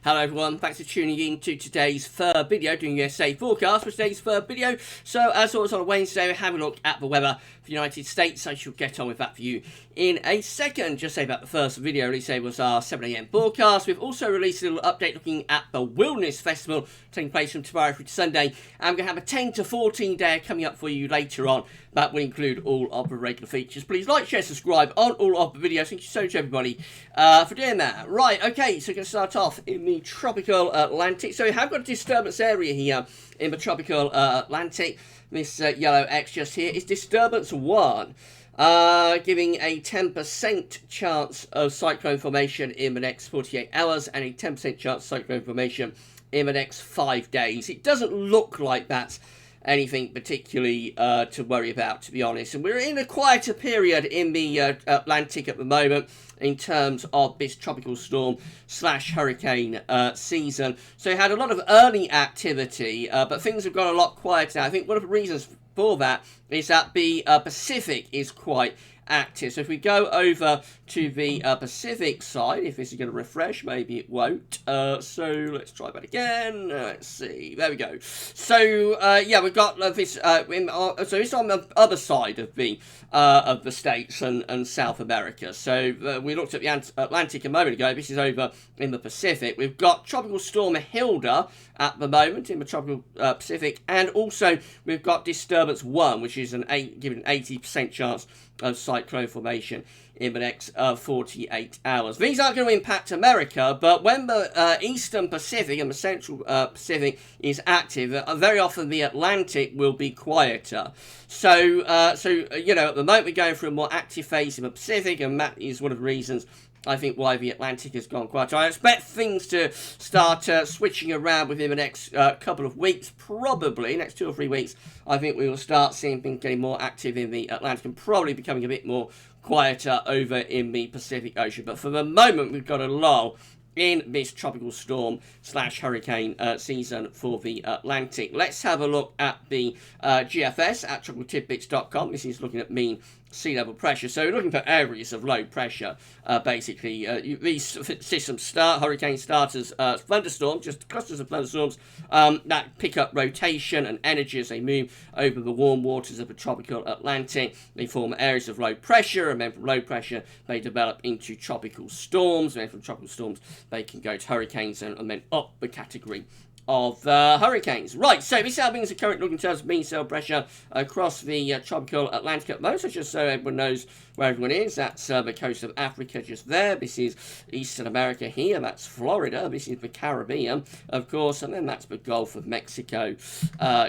Hello everyone, thanks for tuning in to today's third video, doing USA forecast for today's third video. So as always on a Wednesday, we're having a look at the weather for the United States. I shall get on with that for you in a second. Just say about the first video release today was our 7 AM forecast. We've also released a little update looking at the Wilderness Festival taking place from tomorrow through to Sunday. And we're going to have a 10 to 14 day coming up for you later on. That will include all of the regular features. Please like, share, subscribe on all of the videos. Thank you so much, everybody, for doing that. Right, okay, so we're going to start off in the tropical Atlantic. So we have got a disturbance area here in the tropical Atlantic. This yellow X just here is disturbance 1. Giving a 10% chance of cyclone formation in the next 48 hours and a 10% chance of cyclone formation in the next 5 days. It doesn't look like that's anything particularly to worry about, to be honest. And we're in a quieter period in the Atlantic at the moment in terms of this tropical storm slash hurricane season. So we had a lot of early activity, but things have gone a lot quieter now. I think one of the reasons for that is that the Pacific is quite active. So if we go over to the Pacific side, if this is going to refresh, maybe it won't. So let's try that again. Let's see. There we go. So yeah, we've got this. So it's on the other side of the states and South America. So we looked at the Atlantic a moment ago. This is over in the Pacific. We've got Tropical Storm Hilda at the moment in the tropical Pacific, and also we've got Disturbance 1, which is giving an 80% chance of cyclone formation in the next 48 hours. These aren't going to impact America, but when the Eastern Pacific and the Central Pacific is active, very often the Atlantic will be quieter. So you know, at the moment we're going through a more active phase in the Pacific, and that is one of the reasons I think why the Atlantic has gone quiet. I expect things to start switching around within the next couple of weeks, probably next 2 or 3 weeks. I think we will start seeing things getting more active in the Atlantic and probably becoming a bit more quieter over in the Pacific Ocean. But for the moment, we've got a lull in this tropical storm slash hurricane season for the Atlantic. Let's have a look at the GFS at tropicaltidbits.com. This is looking at mean sea level pressure. So we're looking for areas of low pressure. Basically, these systems start, hurricane starters, thunderstorms, just clusters of thunderstorms that pick up rotation and energy as they move over the warm waters of the tropical Atlantic. They form areas of low pressure, and then from low pressure they develop into tropical storms. And then from tropical storms they can go to hurricanes and then up the category of hurricanes. Right, so this is how things are currently looking in terms of mean sea level pressure across the tropical Atlantic at the moment. So just so everyone knows where everyone is, that's the coast of Africa just there. This is Eastern America here. That's Florida. This is the Caribbean, of course, and then that's the Gulf of Mexico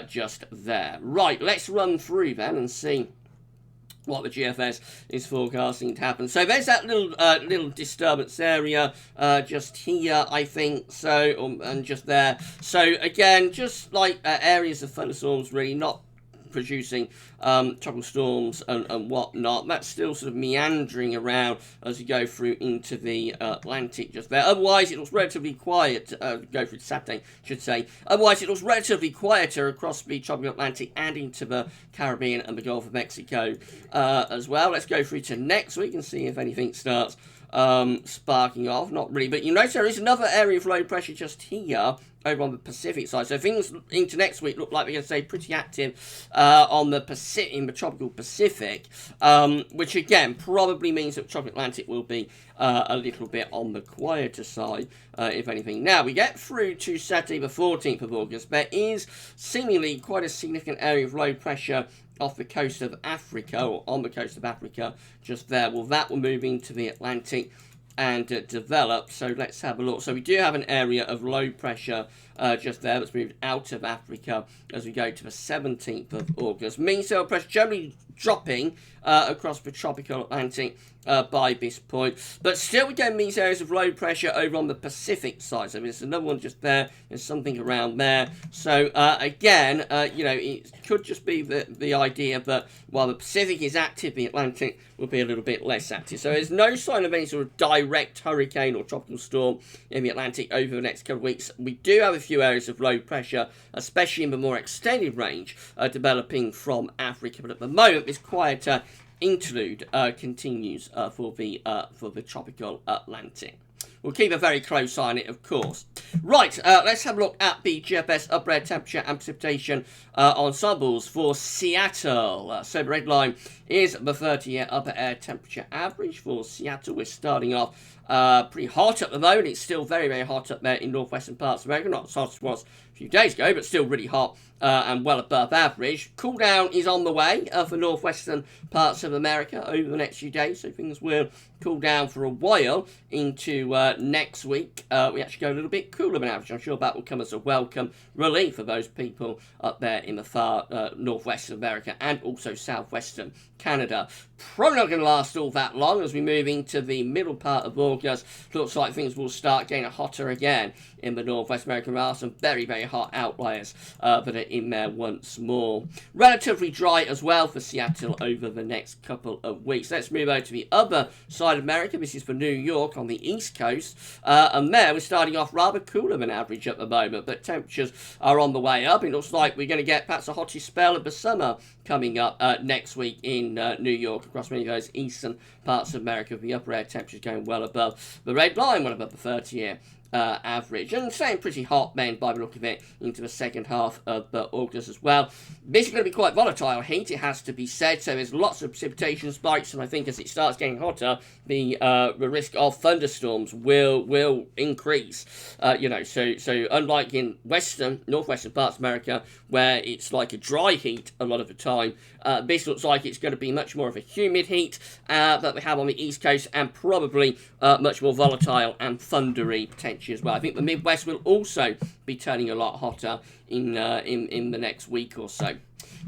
just there. Right, let's run through then and see what the GFS is forecasting to happen. So there's that little disturbance area just here, I think, so, and just there. So again, just like areas of thunderstorms, really not producing tropical storms and whatnot. That's still sort of meandering around as you go through into the Atlantic just there. Otherwise, it looks relatively quiet. Go through Saturday, should say. Otherwise, it looks relatively quieter across the tropical Atlantic and into the Caribbean and the Gulf of Mexico as well. Let's go through to next week and see if anything starts sparking off. Not really, but you notice there is another area of low pressure just here over on the Pacific side. So things into next week look like we're going to stay pretty active on the Pacific, in the tropical Pacific, which again probably means that the tropical Atlantic will be a little bit on the quieter side, if anything. Now we get through to Saturday the 14th of August. There is seemingly quite a significant area of low pressure off the coast of Africa, or on the coast of Africa just there. Well, that will move into the Atlantic and develop. So let's have a look. So we do have an area of low pressure just there that's moved out of Africa as we go to the 17th of August. Mean sea level pressure generally dropping across the tropical Atlantic by this point, but still we get these areas of low pressure over on the Pacific side. So there's another one just there, there's something around there. So again, you know, it could just be the idea that while the Pacific is active, the Atlantic will be a little bit less active. So there's no sign of any sort of direct hurricane or tropical storm in the Atlantic over the next couple of weeks. We do have a few areas of low pressure, especially in the more extended range, developing from Africa, but at the moment this quieter interlude continues for the tropical Atlantic. We'll keep a very close eye on it, of course. Right, let's have a look at the GFS upper air temperature and precipitation ensembles for Seattle. So the red line is the 30-year upper air temperature average for Seattle. We're starting off pretty hot at the moment. It's still very, very hot up there in northwestern parts of America. Not as hot as it was a few days ago, but still really hot and well above average. Cool down is on the way for northwestern parts of America over the next few days, so things will cool down for a while into next week. We actually go a little bit cooler than average. I'm sure that will come as a welcome relief for those people up there in the far northwestern America and also southwestern Canada. Probably not going to last all that long as we move into the middle part of August. Looks like things will start getting hotter again in the northwest American. There are some very, very hot outliers that are in there once more. Relatively dry as well for Seattle over the next couple of weeks. Let's move over to the other side of America. This is for New York on the east coast. And there we're starting off rather cooler than average at the moment, but temperatures are on the way up. It looks like we're going to get perhaps a hottest spell of the summer coming up next week in New York across many of those eastern parts of America, with the upper air temperatures going well above the red line, well above the 30-year average, and staying pretty hot then by the look of it into the second half of August as well. This is going to be quite volatile heat, it has to be said, so there's lots of precipitation spikes, and I think as it starts getting hotter, the risk of thunderstorms will increase. So unlike in northwestern parts of America, where it's like a dry heat a lot of the time, this looks like it's going to be much more of a humid heat that we have on the east coast, and probably much more volatile and thundery potentially as well. I think the Midwest will also be turning a lot hotter in the next week or so.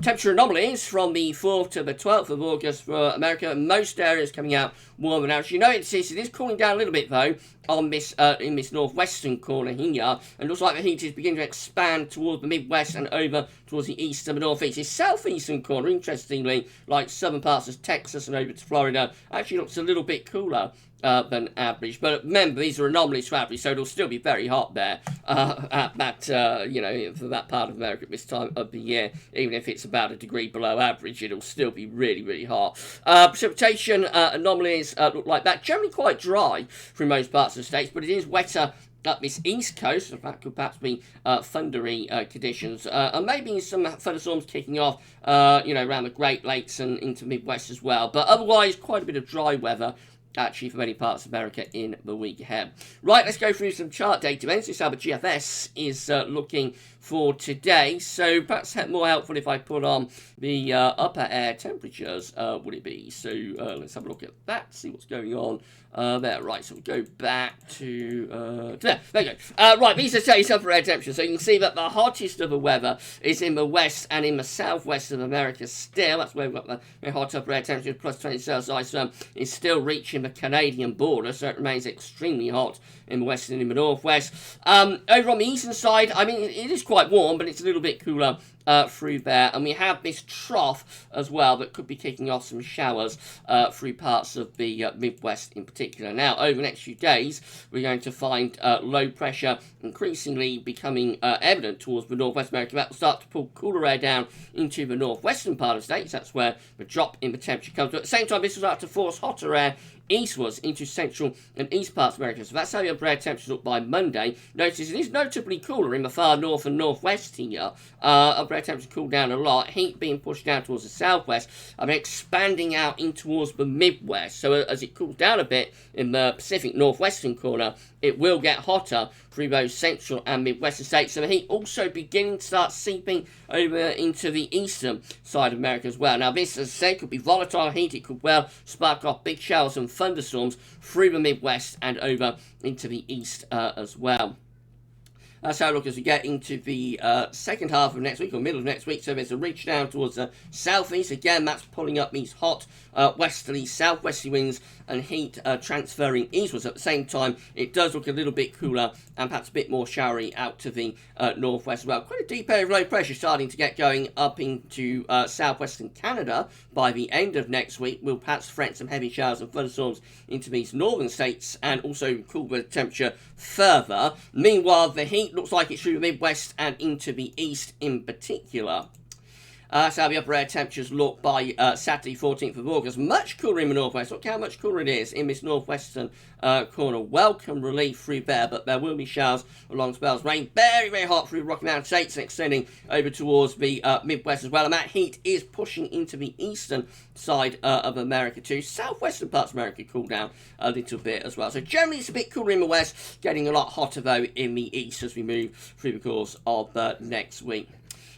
Temperature anomalies from the 4th to the 12th of August for America. Most areas coming out warmer than average. You know it is cooling down a little bit though on this in this northwestern corner here, and looks like the heat is beginning to expand toward the Midwest and over towards the east and the northeast. This southeastern corner, interestingly, like southern parts of Texas and over to Florida, actually looks a little bit cooler than average. But remember, these are anomalies to average, so it'll still be very hot there at that, for that part of America at this time of the year. Even if it's about a degree below average, it'll still be really, really hot. Precipitation anomalies look like that. Generally quite dry through most parts of the states, but it is wetter up this east coast, so that could perhaps be thundery conditions, and maybe some thunderstorms kicking off, around the Great Lakes and into Midwest as well. But otherwise, quite a bit of dry weather actually for many parts of America in the week ahead. Right, let's go through some chart data then. This is how the GFS is looking for today. So perhaps more helpful if I put on the upper air temperatures, would it be? So let's have a look at that, see what's going on there. Right, so we'll go back to there you go. Right, these are today's upper air temperatures. So you can see that the hottest of the weather is in the west and in the southwest of America still. That's where we've got the hot upper air temperatures, plus 20 Celsius. Is still reaching the Canadian border, so it remains extremely hot in the west and in the northwest. Over on the eastern side, I mean, it is quite warm, but it's a little bit cooler through there, and we have this trough as well that could be kicking off some showers through parts of the Midwest in particular. Now, over the next few days, we're going to find low pressure increasingly becoming evident towards the northwest America. That will start to pull cooler air down into the northwestern part of the states. That's where the drop in the temperature comes. But at the same time, this will start to force hotter air eastwards into central and east parts of America. So that's how the upper air temperatures look by Monday. Notice it is notably cooler in the far north and northwest here. Upper air temperatures cool down a lot. Heat being pushed down towards the southwest. I mean, expanding out in towards the Midwest. So as it cools down a bit in the Pacific northwestern corner, it will get hotter through those central and midwestern states. So the heat also beginning to start seeping over into the eastern side of America as well. Now this, as I say, could be volatile heat. It could well spark off big showers and thunderstorms through the Midwest and over into the east as well. That's how it looks as we get into the second half of next week, or middle of next week. So there's a reach down towards the southeast. Again, that's pulling up these hot westerly, southwesterly winds and heat transferring eastwards. At the same time, it does look a little bit cooler and perhaps a bit more showery out to the northwest as well. Quite a deep area of low pressure starting to get going up into southwestern Canada by the end of next week. We'll perhaps threaten some heavy showers and thunderstorms into these northern states and also cool the temperature further. Meanwhile, the heat looks like it's through the Midwest and into the east in particular. That's how the upper air temperatures look by Saturday, 14th of August. Much cooler in the northwest. Look how much cooler it is in this northwestern corner. Welcome relief through there, but there will be showers along spells. Rain very, very hot through Rocky Mountain States and extending over towards the Midwest as well. And that heat is pushing into the eastern side of America too. Southwestern parts of America cool down a little bit as well. So generally it's a bit cooler in the west, getting a lot hotter though in the east as we move through the course of next week.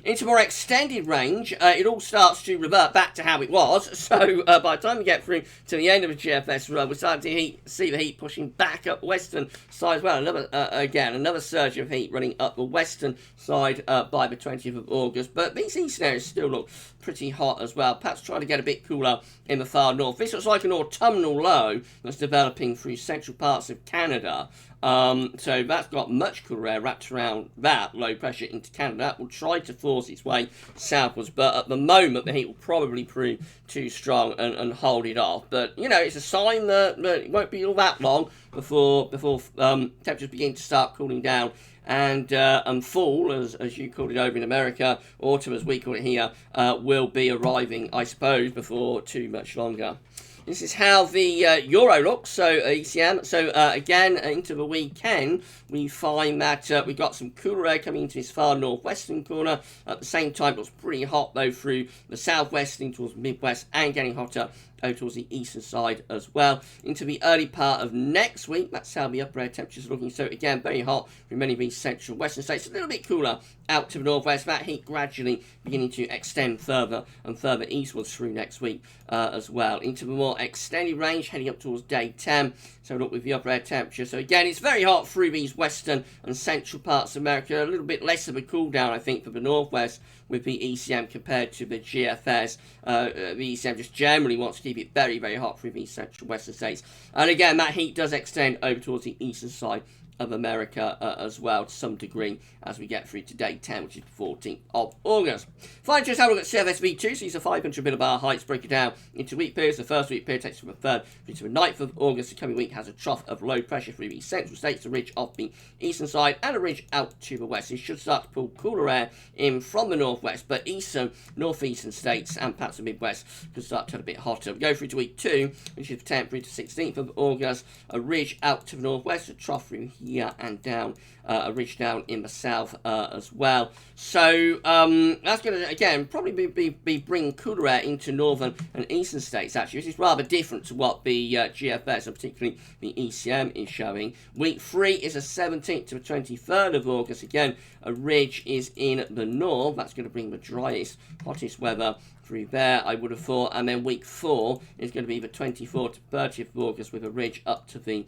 Into more extended range, it all starts to revert back to how it was. So by the time we get through to the end of the GFS run, we're starting to see the heat pushing back up the western side as well. Another surge of heat running up the western side by the 20th of August. But these eastern areas still look pretty hot as well. Perhaps trying to get a bit cooler in the far north. This looks like an autumnal low that's developing through central parts of Canada. So that's got much cooler air wrapped around that low pressure into Canada. That will try to force its way southwards, but at the moment the heat will probably prove too strong and hold it off. But you know, it's a sign that it won't be all that long before temperatures begin to start cooling down and fall, as you called it over in America, autumn as we call it here, will be arriving, I suppose, before too much longer. This is how the Euro looks, so ECM. So again, into the weekend, we find that we've got some cooler air coming into this far northwestern corner. At the same time, it was pretty hot though through the southwest into towards the midwest and getting hotter over towards the eastern side as well. Into the early part of next week, that's how the upper air temperatures are looking. So again, very hot through many of these central western states. A little bit cooler out to the northwest. That heat gradually beginning to extend further and further eastwards through next week as well. Into the more extended range, heading up towards day 10. So look with the upper air temperature. So again, it's very hot through these western and central parts of America. A little bit less of a cool down, I think, for the northwest with the ECM compared to the GFS. The ECM just generally wants to keep it very, very hot through these central western states. And again, that heat does extend over towards the eastern side of America as well to some degree as we get through to day 10, which is the 14th of August. Finally, just have a look at CFSV2. So these are 500 millibar heights, break it down into week periods. The first week period takes from the 3rd through to the 9th of August. The coming week has a trough of low pressure through the central states, a ridge off the eastern side, and a ridge out to the west. It should start to pull cooler air in from the northwest, but eastern, northeastern states and parts of the midwest could start to turn a bit hotter. We go through to week 2, which is the 10th through to 16th of August. A ridge out to the northwest, a trough through here and down, a ridge down in the south as well. So that's going to again probably be bringing cooler air into northern and eastern states. Actually, this is rather different to what the GFS and particularly the ECM is showing. Week 3 is the 17th to the 23rd of August. Again, a ridge is in the north. That's going to bring the driest, hottest weather through there, I would have thought. And then week 4 is going to be the 24th to 30th of August with a ridge up to the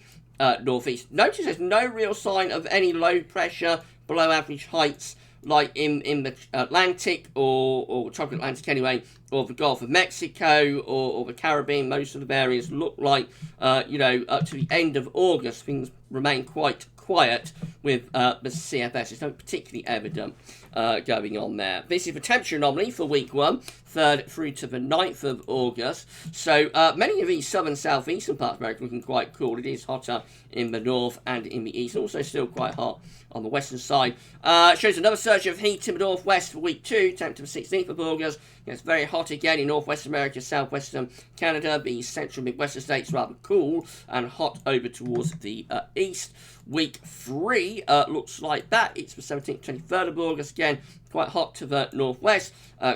northeast. Notice there's no real sign of any low pressure below average heights like in the Atlantic or tropical Atlantic anyway, or the Gulf of Mexico or the Caribbean. Most of the areas look like, up to the end of August, things remain quite quiet with the CFS. There's no particularly evident going on there. This is the temperature anomaly for week 1, 3rd through to the 9th of August. So many of these southern southeastern parts of America looking quite cool. It is hotter in the north and in the east, also still quite hot on the western side. Shows another surge of heat in the northwest for week 2, 10th to the 16th of August. It's very hot again in northwest America, southwestern Canada. The central midwestern states rather cool and hot over towards the east. Week 3 looks like that. It's the 17th, 23rd of August. Again, quite hot to the northwest,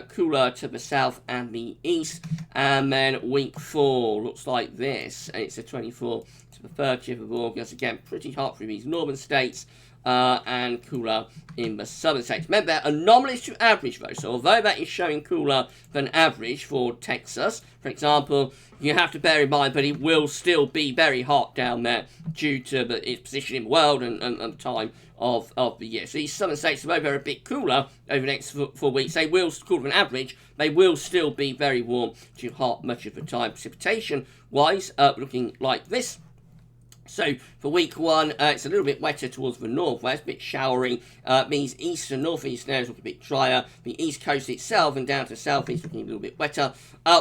cooler to the south and the east. And then week 4 looks like this. And it's the 24th to the 30th of August. Again, pretty hot for these northern states. And cooler in the southern states. Remember, they're anomalous to average though, so although that is showing cooler than average for Texas, for example, you have to bear in mind that it will still be very hot down there due to its position in the world and the time of the year. So these southern states, although they're a bit cooler over the next 4 weeks, they will, cooler than average, they will still be very warm to hot much of the time. Precipitation-wise, looking like this. So for week 1, it's a little bit wetter towards the northwest, a bit showery. Means east and northeast areas look a bit drier. The east coast itself and down to the southeast looking a little bit wetter.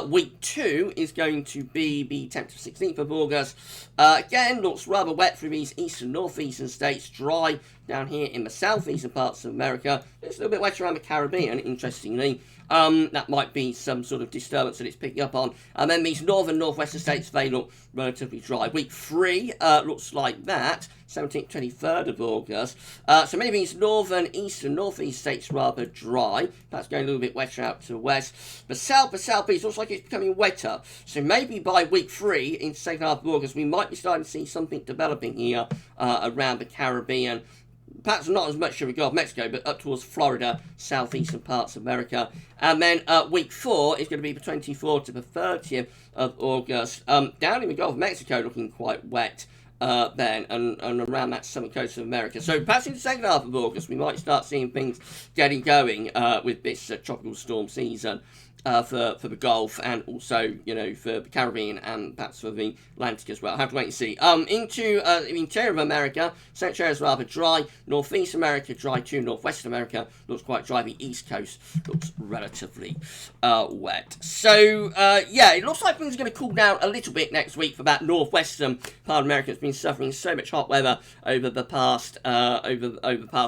Week 2 is going to be the 10th to 16th of August. Again, looks rather wet through these east and northeastern states. Dry down here in the southeastern parts of America. It's a little bit wetter around the Caribbean, interestingly. That might be some sort of disturbance that it's picking up on. And then these northern, northwestern states, they look relatively dry. Week 3 looks like that. 17th, 23rd of August. So many of these northern, eastern, northeast states rather dry. That's going a little bit wetter out to the west. The southeast looks like it's becoming wetter. So maybe by week 3, in the second half of August, we might be starting to see something developing here around the Caribbean. Perhaps not as much of the Gulf of Mexico, but up towards Florida, southeastern parts of America. And then week 4 is going to be the 24th to the 30th of August. Down in the Gulf of Mexico looking quite wet. Then and around that southern coast of America. So perhaps in the second half of August we might start seeing things getting going with this tropical storm season for the Gulf and also, you know, for the Caribbean and perhaps for the Atlantic as well. I'll have to wait and see. Into the interior of America, central area is rather dry. Northeast America, dry too. Northwestern America looks quite dry. The East Coast looks relatively wet. So, yeah, it looks like things are going to cool down a little bit next week for that northwestern part of America. It's been suffering so much hot weather over the past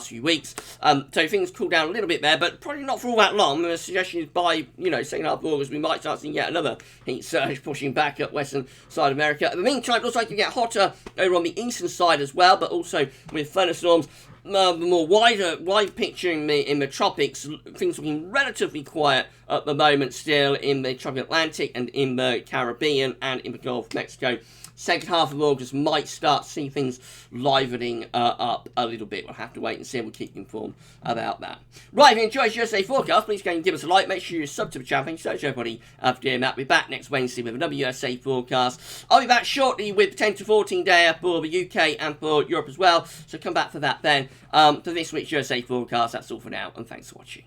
few weeks. So things cool down a little bit there, but probably not for all that long. The suggestion is by, you know, second half of August, we might start seeing yet another heat surge pushing back up western side of America. In the meantime, it looks like it get hotter over on the eastern side as well, but also with thunderstorms. The more wide picture in the tropics, things looking relatively quiet at the moment still in the tropical Atlantic and in the Caribbean and in the Gulf of Mexico. Second half of August might start to see things livening up a little bit. We'll have to wait and see, and we'll keep you informed about that. Right, if you enjoyed the USA forecast, please go and give us a like. Make sure you sub to the channel. Thank you so much, everybody, for doing that. We'll be back next Wednesday with another USA forecast. I'll be back shortly with 10 to 14 day for the UK and for Europe as well. So come back for that then. For this week's USA forecast, that's all for now, and thanks for watching.